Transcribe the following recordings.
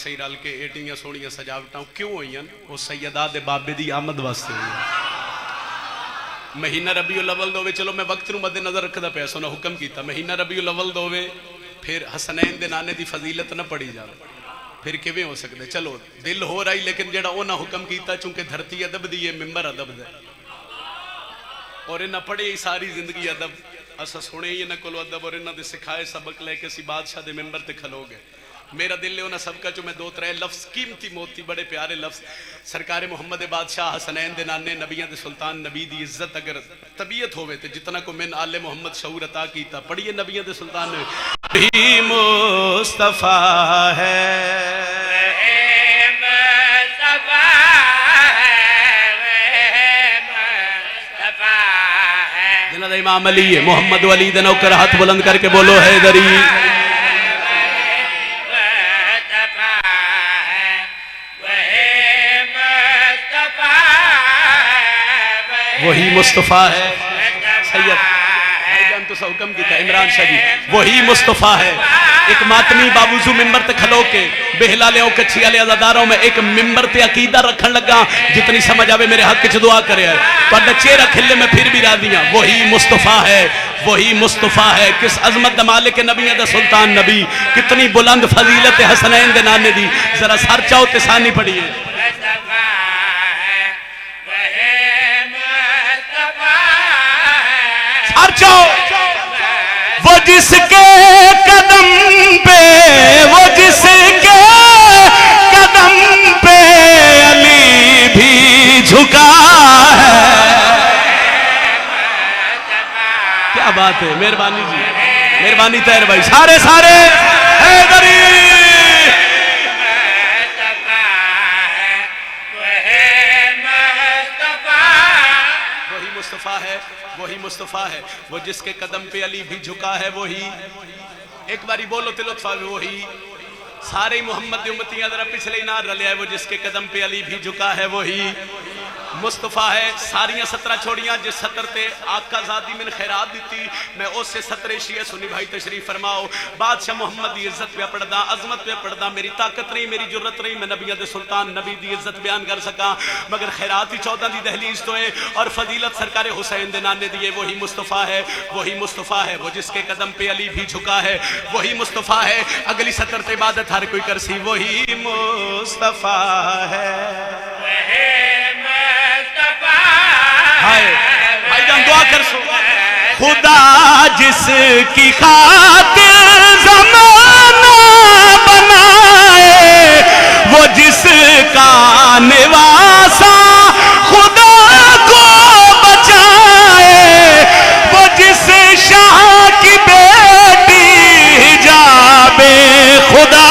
سی رل کے ایڈیاں سونیاں سجاوٹاں کیوں ہوئی ہیں؟ وہ سیدہ دے بابے دی آمد واسطے ہوئی ہیں۔ مہینہ ربیع الاول دوے، چلو میں وقت نو مد نظر رکھدا پیا سونا حکم کیتا مہینہ ربیع الاول دوے، پھر حسنین دے نانے دی فضیلت نہ پڑھی جاوے، پھر کیویں ہو سکدے؟ چلو دل ہو رہی، لیکن جڑا انہاں حکم کیتا چونکہ دھرتی ادب دی ہے، ممبر ادب دے، اور انہاں پڑھے ساری زندگی ادب، اسا سنے ہی انہاں کولو ادب، اور انہاں دے سکھائے سبق لے کے اسی بادشاہ دے ممبر تے کھلو گئے۔ میرا دل لے انہاں سب کا جو میں دو ترے لفظ قیمتی موتی بڑے پیارے لفظ سرکار محمد بادشاہ حسنین دے نانے نبیوں دے سلطان نبی دی عزت اگر طبیعت ہوئے تے جتنا کو من آل محمد شعور عطا کیتا پڑھیے نبیوں دے سلطان بھی مصطفیٰ ہے جنہاں دا امام علی ہے محمد علی دے نوکر ہاتھ بلند کر کے بولو حیدری وہی مصطفیٰ ہے سید بھائی تو سا حکم کیتا عمران شاہ جی وہی مصطفیٰ ہے۔ ایک ماتمی بابوزو ممبر تے کھلو کے بہلا لے کچھی والے عزاداروں میں ایک ممبر تے عقیدہ رکھن لگا جتنی سمجھ آوے میرے حق چ دعا کرے ہے تو اڈا چہرہ کھلے میں پھر بھی راضی ہوں۔ وہی مصطفیٰ ہے، وہی مصطفیٰ ہے۔ کس عظمت دا مالک نبی دا سلطان نبی، کتنی بلند فضیلت حسنین دے نانے دی، ذرا سر چاہو تے ثانی پڑھیے وہ جس کے قدم پہ علی بھی جھکا ہے۔ کیا بات ہے، مہربانی جی، مہربانی طاہر بھائی، سارے حیدری وہی مصطفیٰ ہے، وہ جس کے قدم پہ علی بھی جھکا ہے، وہی ایک باری بولو تے لطف آوے، وہی سارے محمد دی امتیاں ذرا پچھلے نار رلے ہے، وہ جس کے قدم پہ علی بھی جھکا ہے، وہی مصطفیٰ ہے۔ ساریاں 17 چھوڑیاں جس سطر تے آقا زادی من خیرات دیتی میں اس سے 17 شیعہ سنی بھائی تشریف فرماؤ۔ بادشاہ محمد دی عزت پہ پڑھدا، عظمت پہ پڑھدا، میری طاقت نہیں، میری جرت نہیں، میں نبیوں دے سلطان نبی دی عزت بیان کر سکا، مگر خیرات ہی 14 دی دہلیز تو ہے اور فضیلت سرکار حسین دے نانے دیے۔ وہی مصطفیٰ ہے، وہی مصطفیٰ ہے، وہ جس کے قدم پہ علی بھی جھکا ہے، وہی مصطفیٰ ہے۔ اگلی سطر تے عبادت ہر کوئی کرسی، وہی مصطفیٰ ہے۔ بھائی جان دعا کر سو خدا جس کی خاطر زمانہ بنائے، وہ جس کا نواسا خدا کو بچائے، وہ جس شاہ کی بیٹی حجاب خدا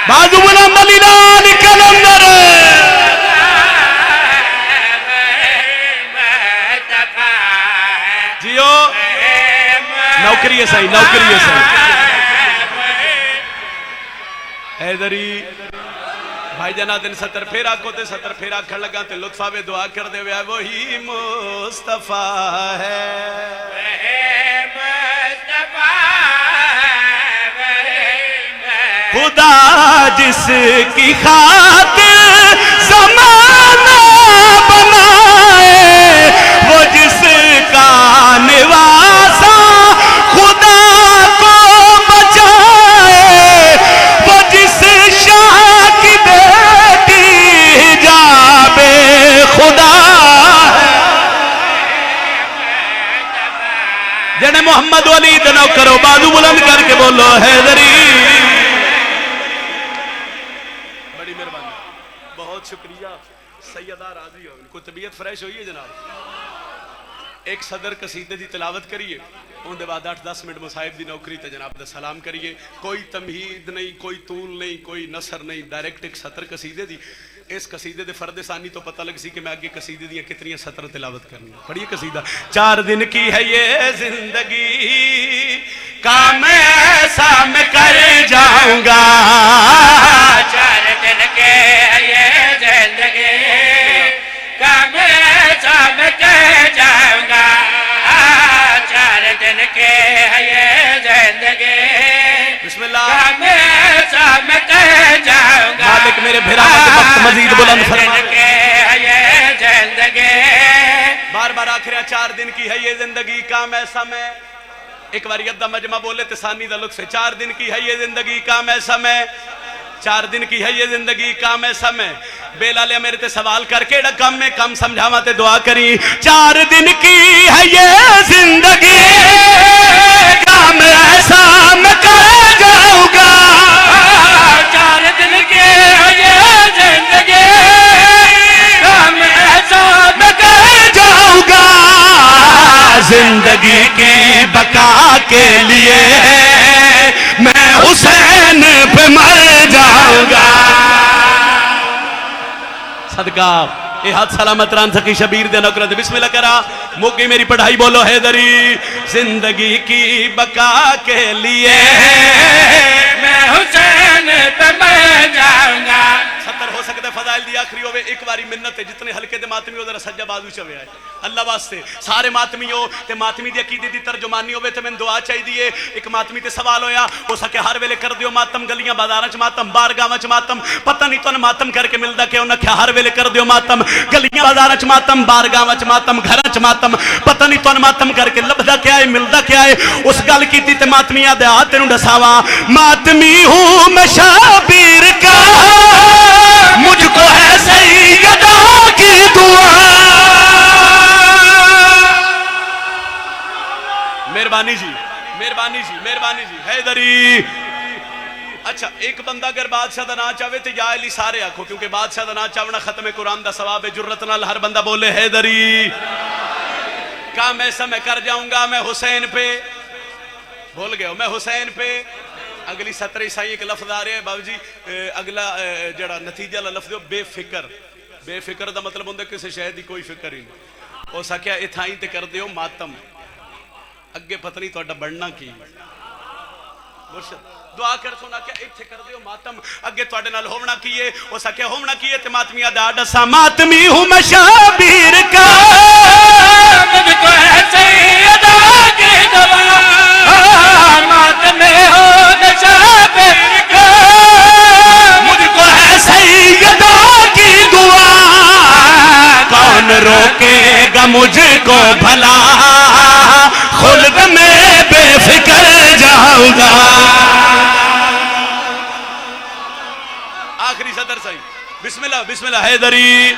بازو بلند علی لال کلندر جیو نوکری ہے صحیح، نوکری ہے صحیح۔ حیدری بھائی جانا دن 70 پھیرا کو تے 70 پھیرا کھڑ لگا تے لطفہ بے دعا کر دے ہوئے وہی مصطفیٰ ہے۔ خدا جس کی خاطر زمانہ بنائے، وہ جس کا نواسا خدا کو بچائے، وہ جس شاہ کی بیٹی حجاب خدا جنہیں محمد علی دنو کرو بازو بلند کر کے بولو حیدری۔ شکریہ سیدہ راضی ہو، کوئی طبیعت فریش ہوئی ہے جناب؟ ایک صدر قصیدے دی تلاوت کریے، ان دے بعد 8-10 منٹ مصاحب دی نوکری تے جناب دا سلام کریے، کوئی تمہید نہیں، کوئی طول نہیں، کوئی نثر نہیں، ڈائریکٹ ایک سطر قصیدے دی۔ اس قصیدے دے فرد ثانی تو پتہ لگ سی کہ میں آگے قصیدے دیا کتنی سطر تلاوت کرنی۔ پڑھیے قصیدہ۔ 4 دن کی ہے یہ زندگی، کام ایسا میں کر جاؤں گا، 4 دن کے ہے یہ زندگی، کام ایسا میں کر جاؤں گا، 4 دن کے ہے یہ زندگی مزید بلند فرما کے ہے یہ زندگی بار بار آخر 4 دن کی ہے یہ زندگی کام ایسا میں ایک بار یدہ مجمع بولے تسانی دا لطف ہے 4 دن کی ہے یہ زندگی کام ایسا میں 4 دن کی ہے یہ زندگی کام ایسا میں بیلالیا میرے تے سوال کر کے کم میں کم سمجھاوا تے دعا کری 4 دن کی ہے یہ زندگی کام ایسا میں کر جاؤں گا 4 دن کی ہے یہ زندگی کام ایسا میں کر جاؤں گا زندگی کی بقا کے لیے میں حسین پہ مر جاؤں گا صدقہ اے ہاتھ سلامت ران سکی شبیر دے نکرہ دے بسم اللہ کرا موقعی میری پڑھائی بولو حیدری زندگی کی بقا کے لیے میں حسین پہ مر جاؤں گا 70 ہو سکتا ہے فضائل دی آخری ہوئے ایک باری منت ہے جتنے ہلکے دے ماتمی ہو ذرا سجا بازو چوے آئے اللہ واسطے سارے ماتمی ہو تے ماتمی دی عقیدے دی ترجمانی ہوئے تے میں دعا چاہی دیئے ایک ماتمی تے سوال ہویا ہو سکے ہر ویلے کر دیو ماتم گلیاں بازاراں چ ماتم بارگاہاں چ ماتم پتہ نہیں تو ماتم کر کے ملدا کہ انہاں کیا ہر ویلے کر دیو ماتم گلیاں بازاراں چ ماتم بارگاہاں چ ماتم گھراں چ ماتم پتہ نہیں تو ماتم کر کے لبدا کیا ہے ملدا کیا ہے اس گل کیتی تے ماتمیاں دے ہاتھ تینوں دساواں ماتمی ہوں میں شبیر کا مجھ کو ہے سیدہ کی دعا مہربانی جی مہربانی جی مہربانی جی حیدری اچھا ایک بندہ اگر بادشاہ دا نا چاہے تو یا علی سارے آکھو کیونکہ بادشاہ دا نا چاہنا ختم قرآن دا ثواب ہے جرت نال ہر بندہ بولے حیدری کام ایسا میں کر جاؤں گا میں حسین پہ بول گئے ہو میں حسین پہ اگلی 17 عیسائی ایک لفظ آ رہے ہیں بابا جی اگلا جڑا نتیجہ لفظ دیو بے فکر بے فکر دا مطلب ہوندہ کسی شہد دی کوئی فکر ہی نہیں ہو سکیا اتھائیں تے کر دیو ماتم اگے پتہ نہیں تو اڈا بڑھنا کی مرشد دعا کر سونا کیا اتھے کر دیو ماتم اگے تو اڈے نال ہومنا کیے ہو سکیا ہومنا کیے تے ماتمیہ دا ڈسا ماتمی ہوں میں شبیر کا مجھ کو ہے سیدہ کی دعا ماتمی ہوں میں شبیر کا مجھ کو ہے سیدہ کی دعا کون روکے گا مجھ کو بھلا خلد میں بے فکر جاؤں گا آخری سطر صحیح بسم اللہ حیدری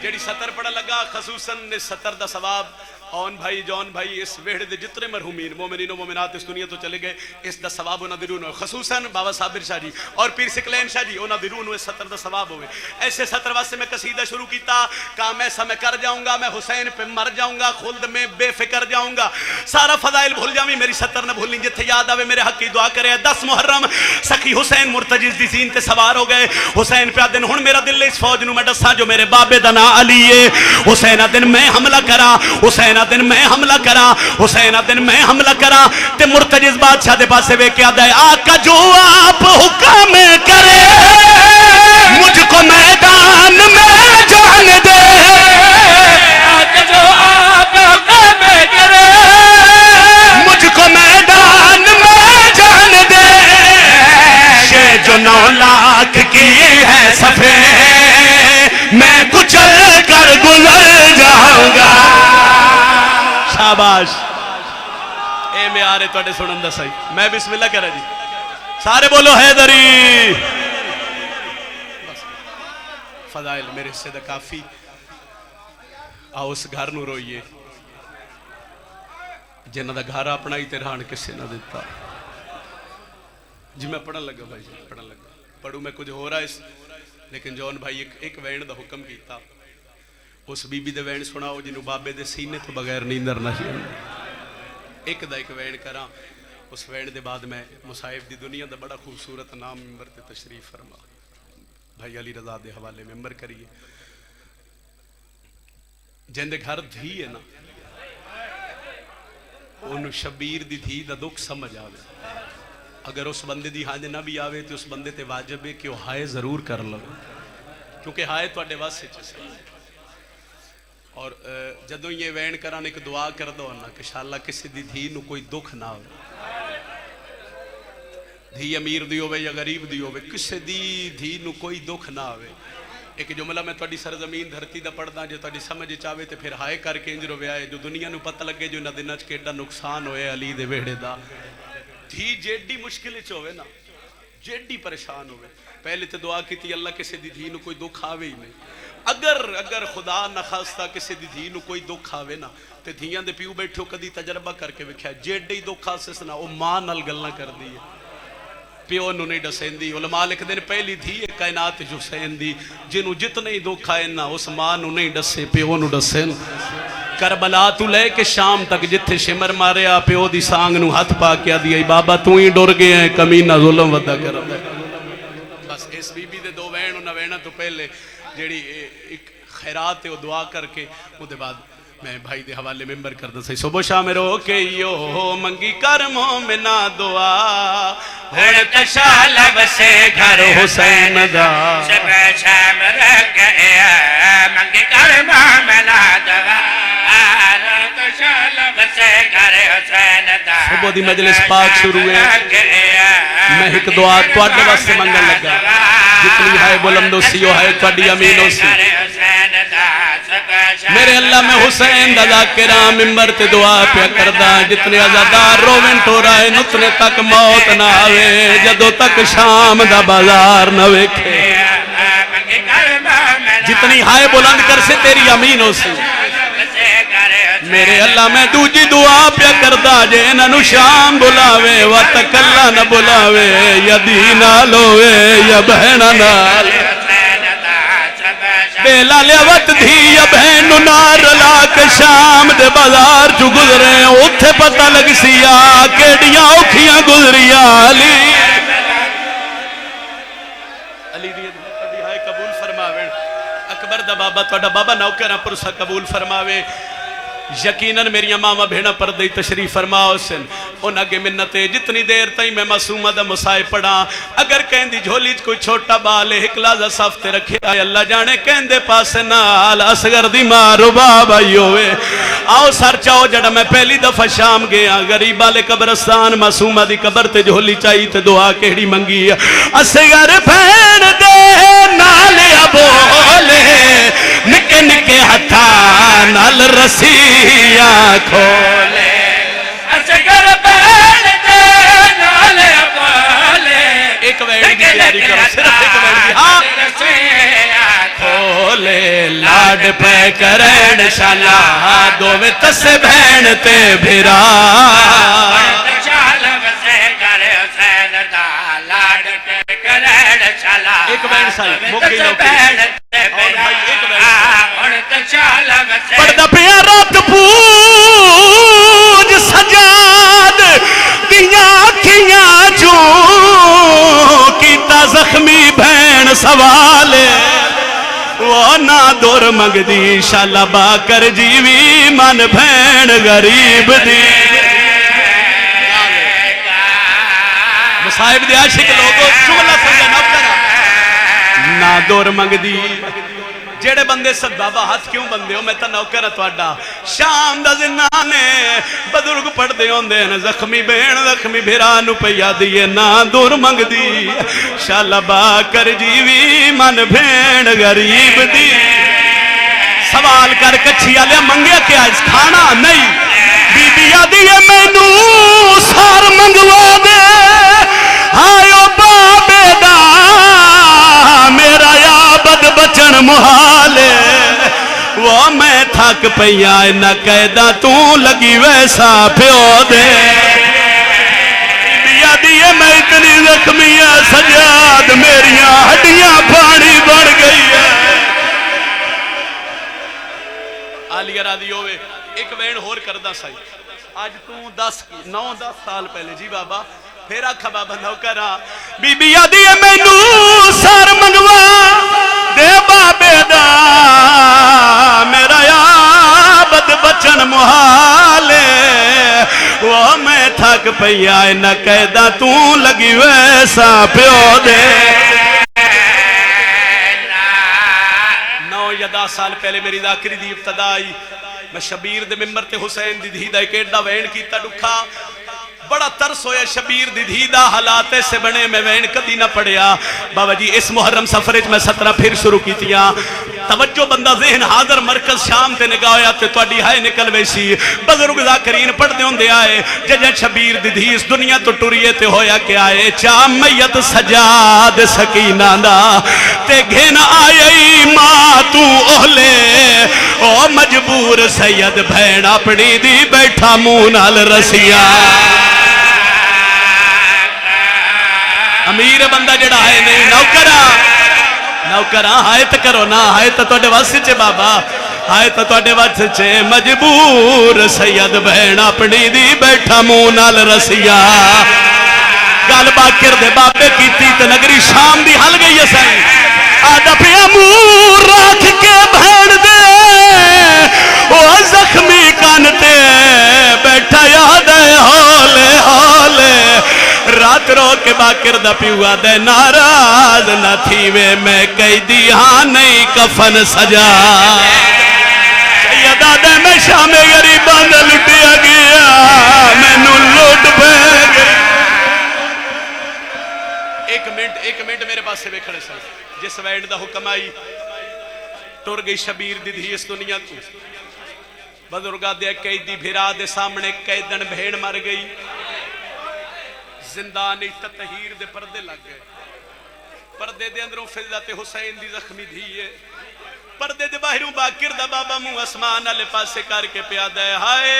جیڑی سطر پڑھا لگا خصوصاً نے سطر دا ثواب اون بھائی جون بھائی اس ویڑ دے جتنے مرحومین مومنین و مومنات اس دنیا تو چلے گئے اس دا ثواب انہاں درون ہوئے خصوصاً بابا صابر شاہ جی اور پیر سکلین شاہ جی انہاں درون ہوئے سطر دا ثواب ہوئے ایسے سطر واسے میں قصیدہ شروع کیتا کام ایسا میں کر جاؤں گا میں حسین پہ مر جاؤں گا خلد میں بے فکر جاؤں گا سارا فضائل بھول جاؤں میری سطر نہ بھولیں جتھے یاد آوے میرے حق کی دعا کرے 10 محرم سخی حسین مرتجز دی زین تے سوار ہو گئے حسین پہ دن ہن میرا دل اس فوج نو میں دساں جو میرے بابے دا نا علی ہے حسین دن میں حملہ کرا حسین دن میں حملہ کرا حسین دن میں حملہ کرا تے مرتجز بادشاہ دے پاسے وے کیا دے آقا جو آپ حکم کرے مجھ کو میدان میں جان دے آقا جو آپ حکم کرے مجھ کو میدان میں جان دے یہ جو 9 لاکھ کی ہے صفے میں کچل کر گزر جاؤں گا شاباش اے میں آرے توڑے سنن دا صحیح میں بسم اللہ کرا جی سارے بولو حیدری فضائل میرے حصے دا کافی آؤ اس گھر نو روئیے جنہ دا گھر اپنا ہی تیرہان کسے نہ دیتا جی میں پڑھن لگا بھائی جی پڑھن لگا پڑھوں میں کچھ ہو رہا اس لیکن جون بھائی ایک وین دا حکم کیتا اس بی بی دے وین سناؤ جنہوں بابے دے سینے تو بغیر نیندر نہ ہی ایک وین کرا اس وین دے بعد میں مصائب دی دنیا دا بڑا خوبصورت نام ممبر تے تشریف فرما بھائی علی رضا دے حوالے ممبر کریے جن دے گھر دھی ہے نا انہوں شبیر دی دھی دا دکھ سمجھ آوے اگر اس بندے دی ہانج نہ بھی آوے تو اس بندے تے واجب ہے کہ وہ ہائے ضرور کر لو کیونکہ ہائے تو اڈے واسے چسے اور جدوں یہ وین کران ایک دعا کر دو نا کہ انشاءاللہ کسی دی دھی نو کوئی دکھ نہ ہو دھی امیر دی ہوئے یا غریب دی ہوئے کسے دی دھی نو کوئی دکھ نہ آوے ایک جملہ میں تھوڑی سرزمین دھرتی دا پڑھدا جو تھوڑی سمجھ چاہے تے پھر ہائے کر کے انج روے آئے جو دنیا نو پتہ لگے جو انہاں دناں وچ کیڑا نقصان ہوئے علی دے ویڑے دا دھی جیڈی مشکل وچ ہوئے نا جیڈی پریشان ہوئے پہلے تے دعا کیتی اللہ کسے دی دھی نو کوئی دکھ آوے ہی نہیں اگر خدا نخواستہ کسے دی دھی نو کوئی دکھ آوے نا تے دھیاں دے پیو بیٹھو کدی تجربہ کر کے وکھیا جیڈی ہی دکھ آسس نا او ماں نال گلاں کر دی پیو نو نہیں ڈسین دی علماء لکھ دین پہلی دھی کائنات جو سین دی جنہوں جتنے ہی دکھ آئے نا اس ماں نو نہیں ڈسے پیو نو ڈسین کربلا تو لے کے شام تک جتھے شمر ماریا پیو دی سانگ نو ہاتھ پا کیا دیا بابا تو ہی ڈر گئے ہیں کمینہ ظلم ودا کر دے بس اس بی بی دے دو وین نہ وینا تو پہلے جیڑی ایک خیرات ہے وہ دعا کر کے وہ دے بعد میں بھائی دے حوالے ممبر کر دیں صبح شام رو کے یو منگی کر مومنا دعا ہن تشالب سے گھر حسین دا صبح شام رو کے منگی کر مومنا دعا تشالب سے گھر حسین دا صبح دی مجلس پاک شروع ہے میں ایک دعا توڑے واسطے منگل لگا جتنی ہے بلندو سیو ہے توڑی امینو سی میرے اللہ میں حسین دا ذاکرہ ممبر تے دعا پیا کردہ جتنے عزادار روین تو رائے نتنے تک موت نہ آوے جدو تک شام دا بازار نہ ویکھے جتنی ہائے بلند کر سے تیری امینوں سے میرے اللہ میں دوجی دعا پیا کردہ جے انہوں شام بلاوے وقت اللہ نہ بلاوے یا دینہ لوے یا بہنہ نال بیلا لیوت دھی یا بہن نار لاک شام دے بازار جو گزرے اتھے پتہ لگ سیا کیڑیاں اوکھیاں گزریا علی علی دی ہائے قبول فرماوے اکبر دا بابا توڑا بابا نوکرہ پرسا قبول فرماوے یقیناً میری ماما بھیڑا پردے تشریف فرماؤ سن ان اگے منتے جتنی دیر تائیں میں معصومہ دا مسائے پڑھا اگر کہن دی جھولی کوئی چھوٹا بالے ایک لازہ صفتے رکھے آئے اللہ جانے کہن دے پاس نال اصغر دی مارو بابا یوے آؤ سر چاہو جڑا میں پہلی دفعہ شام گیا غریب والے قبرستان معصومہ دی قبر تے جھولی چاہی تے دعا کہڑی منگی اصغر بھین دے نالے بولے نکے نکے ہتھا نال رسیاں کھولے اصغر بھین دے نالے بولے ایک ویڈی دی تیاری کرو صرف ایک ویڈی ہاں کھولے لاڈ پہ کرین شالا دووے تس بہن تے بھرا شالب سے گر حسین دا لاڈ پہ کرین شالا ایک بہن سائی موقعی نوکری پردہ پیا رات پوج سجاد دیاں کھیاں جو کیتا زخمی بہن سوالے وہ نا دور مگ دی شالا با کر جیوی من بہن غریب دی مصائب دی عاشق لوگو جملہ سمجھا نہ کرا نا دور مگ دی جیڑے بندے سب بابا ہاتھ کیوں بندے ہو میں تا نوکر توڑا شام دا زنانے بدرگ پڑھ دے ہوں دے زخمی بین زخمی بھیرانو پیا دیئے نا دور منگ دی شالا با کر جیوی من بین غریب دی سوال کر کچھی آلیا منگیا کیا اس کھانا نہیں بی بی آدیئے مینو سار منگوا دے آئیو بابے دا میرا یابد بچن محالے وہ میں تھک پہیا نہ قیدہ تو لگی ویسا پیو دے بیا دیئے میں اتنی زخمی ہے سجاد میریاں ہڈیاں پانی بڑھ گئی ہے آلیہ راضی ہوئے ایک وین ہور کردہ سائی آج تو 9-10 سال پہلے جی بابا پھر آکھا بابا نوکرہ بی بی آدیئے میں نو سار منگوا دے بابے دا میرا یابد بچن محالے وہ میں تھک پہیا نہ قیدہ تو لگی ویسا پیو دے 9 یا 10 سال پہلے میری ذاکری دی ابتدائی میں شبیر دے ممبر تے حسین دی دھی دا ایک ایڈا وین کیتا ڈکھا بڑا ترس ہویا شبیر دی دھی دا حالات سے بنے میں وین کدی نہ پڑیا بابا جی اس محرم سفرج میں 17 پھر شروع کی تیاں توجہ بندہ ذہن حاضر مرکز شام تے نگاہ ہویا تے توڑی ہائے نکل ویسی بزرگ ذاکرین پڑھ دے ہوں دے آئے ججہ شبیر دی دھی اس دنیا تو ٹوریے تے ہویا کہ آئے چاہ میت سجاد سکینہ دا تے گھن آئی ماں تو اہلے او مجبور سید بھین اپنی دی بیٹھا مونال رسیا امیر بندہ جڑا ہے نہیں نوکرہ آیت کرو نا آیت توڑے واسے چے بابا آیت توڑے واسے چے مجبور سید بہن اپنی دی بیٹھا مونال رسیا گال باکر دے بابے کی تیت نگری شام دی حل گئی ہے سائیں آدھا پہ امور راکھ کے بہن دے وہ زخمی کانتے بیٹھا یاد ہے ہولے ہولے رات رو کے باکر دا پیوا دے ناراض نہ تھی وے میں کئی دیہاں نہیں کفن سجا سیدہ دے میں شام غریبان دے لٹیا گیا میں نو لوٹ پہ گئی ایک منٹ میرے پاس سے بیکھڑے سا جس وینڈ دا حکم آئی ٹور گئی شبیر دی دھی اس دنیا تو بزرگا دے قیدی بھرا دے سامنے قیدن بھیڑ مر گئی زندانی تطہیر دے پردے لگ گئے پردے دے اندروں فضلت حسین دی زخمی دھیئے پردے دے باہروں باکر دا بابا منہ اسمان علی پاسے کر کے پیادہ ہے ہائے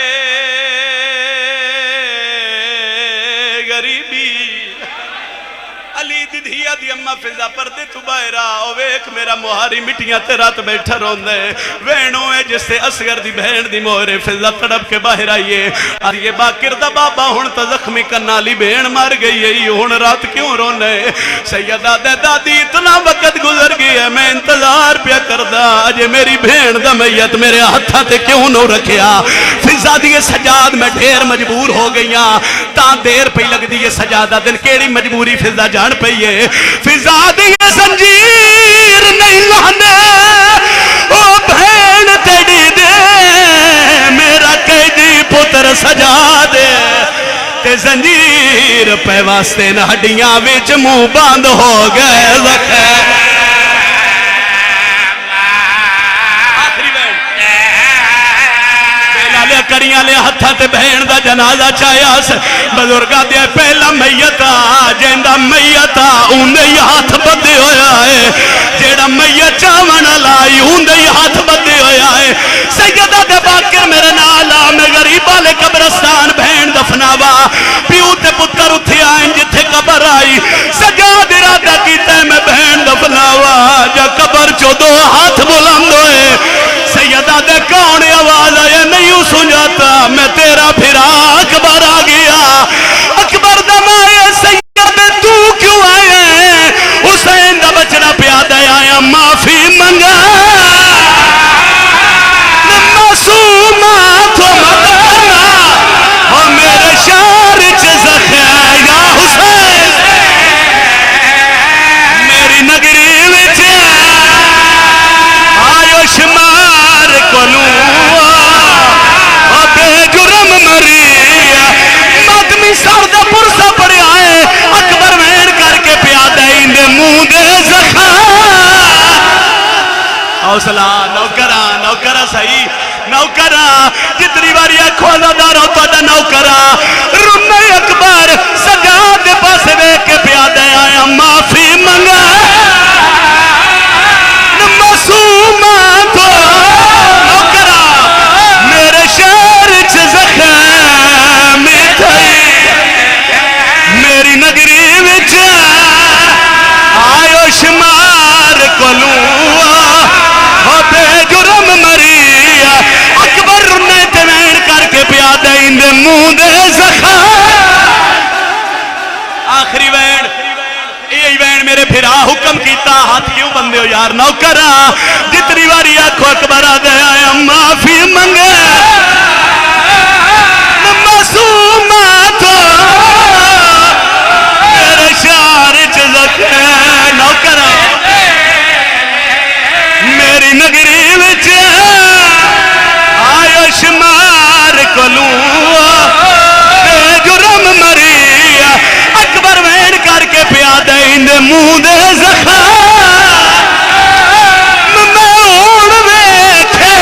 غریبی علی دی دھیا دی اممہ فضا پردے تو باہرہ اوے ایک میرا مہاری مٹیاں تے رات بیٹھا رون دے وینوں ہے جس سے اسگر دی بہن دی مہرے فضا تڑپ کے باہر آئیے اور یہ باکر دا بابا ہون تا زخمی کنالی بہن مار گئی ہے ہون رات کیوں رونے سیدہ دے دادی اتنا وقت گزر گئی ہے میں انتظار پیا کردہ آجے میری بہن دا میت میرے ہتھا تے کیوں نو رکھیا فضا دیئے سجاد میں ڈھیر مجبور ہو گئیاں تاں دیر پہ لگ دیئے سجادہ دن کیڑی مجبوری فضا جان پئیے فضا دیئے زنجیر نہیں لانے او بھین تیڑی دے میرا قیدی پتر سجا دے تے زنجیر پہ واسطے نہ ہڈیاں وچ منہ باندھ ہو گئے زخم کریاں لے ہتھا تے بہن دا جنازہ چاہیا سے بزرگا دیا پہلا میتا جیندہ میتا اوندے ہی ہاتھ بدے ہویا ہے جیڑا میت چاون لائی اوندے ہی ہاتھ بدے ہویا ہے سیدہ دے باکر میرے نالا میں غریبہ لے قبرستان بہن دفناوا پیو تے پتر اتھے آئیں جتھے قبر آئی سجاد ارادہ کیتے میں بہن دفناوا جا قبر چو دو ہاتھ بلند ہوئے سیدہ دے کون آواز آیا نہیں سنجاتا میں تیرا پھرا اکبر آ گیا اکبر دمائے سیدہ تو کیوں آئے حسین دا بچنا پیادہ آیا معافی منگا معصومات و مدانا اور میرے شار چزخ یا حسین میری نگری وچ آیو شمار کلوں جرم مریا مادمی سردہ پرسہ پڑے آئے اکبر وین کر کے پیادہ اندے منہ دے زخم حوصلہ نوکرہ صحیح نوکرہ جتنی باری کھولا دارو تو دا نوکرہ رمہ اکبر سجاد پاس دے کے پیادہ آیا معافی منگا معصومات نوکرہ میرے شہر زخم تھئی میری نگری وچ آیو شمار کلوں بے جرم مریا اکبر نے تنین کر کے پیادہ اندے منہ دے زخم آخری وین یہی وین میرے پھرا حکم کیتا ہاتھ کیوں بندے ہو یار نوکرہ جتنی باری آنکھو اکبر آ گیا ہے معافی منگے معصومات میرے شار چزک نوکرہ میری نگری وچ آیو شمار کلوں بے جرم منہ دے زخم میں اون ویکھے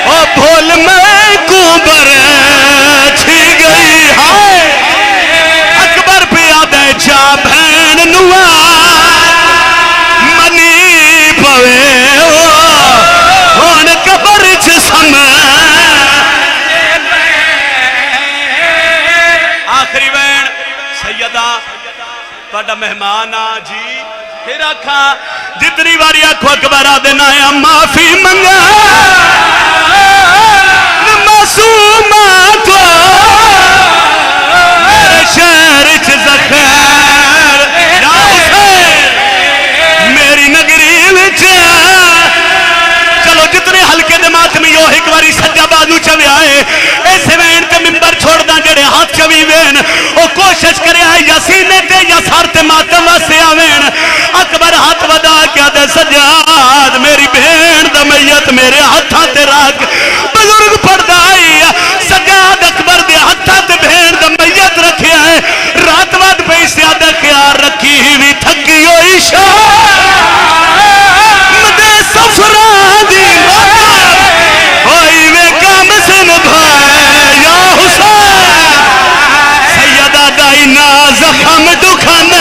او بھول میں کو برچھی گئی ہائے اکبر پیا دے چا بہن نوا منی پوے ہون قبر چ سمے آخری بہن سیدہ تہاڈا مہمان آ جی پھر آکھا جتنی باری آکھو اکبر دینا ہے معافی منگا معصومات میرے شہر چ زخیر یا حسین میری نگری وچ چلو جتنے ہلکے دے ماتمی ہو ایک باری سجا بازو چوے آئے ایسے وین تے ممبر چھوڑ دا جڑے ہاتھ چوی وین او کوشش کرے آئے یا سینے تے یا سار تے ماتم واسے آوین اکبر ہاتھ ودا کیا دے سجاد میری بہن دا میت میرے ہاتھاں تے راک بزرگ پڑھدا آئی سجاد اکبر دے ہاتھاں تے بہن دا میت رکھیا ہے رات واد پیسے آدھا خیال رکھی ہوئی تھکی ہوئی شام دے سفران دی ہوئی وے کام سن بھائی یا حسین سیدہ دائی نا زخم دکھن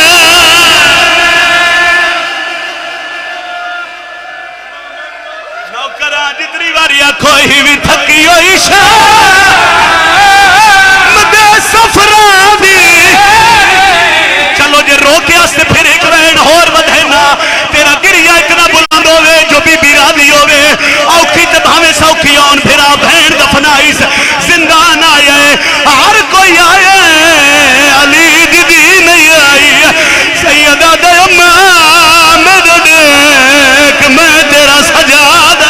نوکران جتنی باری آکھوئی بھی تھکی ہوئی شام دے سفران دی چلو جے روکے استے پھر ایک وین اور ودھینا تیرا گریہ اتنا بلند ہوئے جو بی بی راضی ہوئے اوکھی تے بھاوے سوکھی آن پھرا بہن دفنائیس زندان آئے ہر کوئی آئے علی دیدی نہیں آئی سیدہ دے امام دیکھ میں تیرا سجاد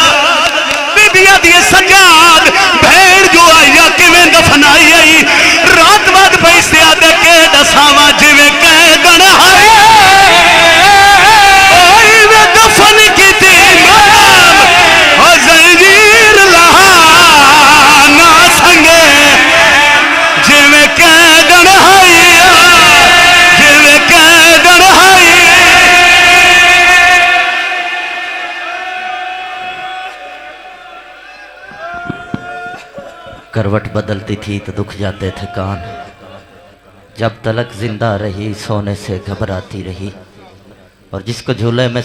بی بی آدھی سجاد بہن جو آئی کیویں دفنائی آئی رات بعد پیسے آدھے کے دساواں جویں کہہ گن آئے آئی وے دفن کی تی مام او زنجیر لہا نا سنگے جویں کہہ گن آئی جویں کہہ گن آئی کروٹ بدلتی تھی تو دکھ جاتے تھے کان جب تلک زندہ رہی سونے سے گھبراتی رہی اور جس کو جھولے میں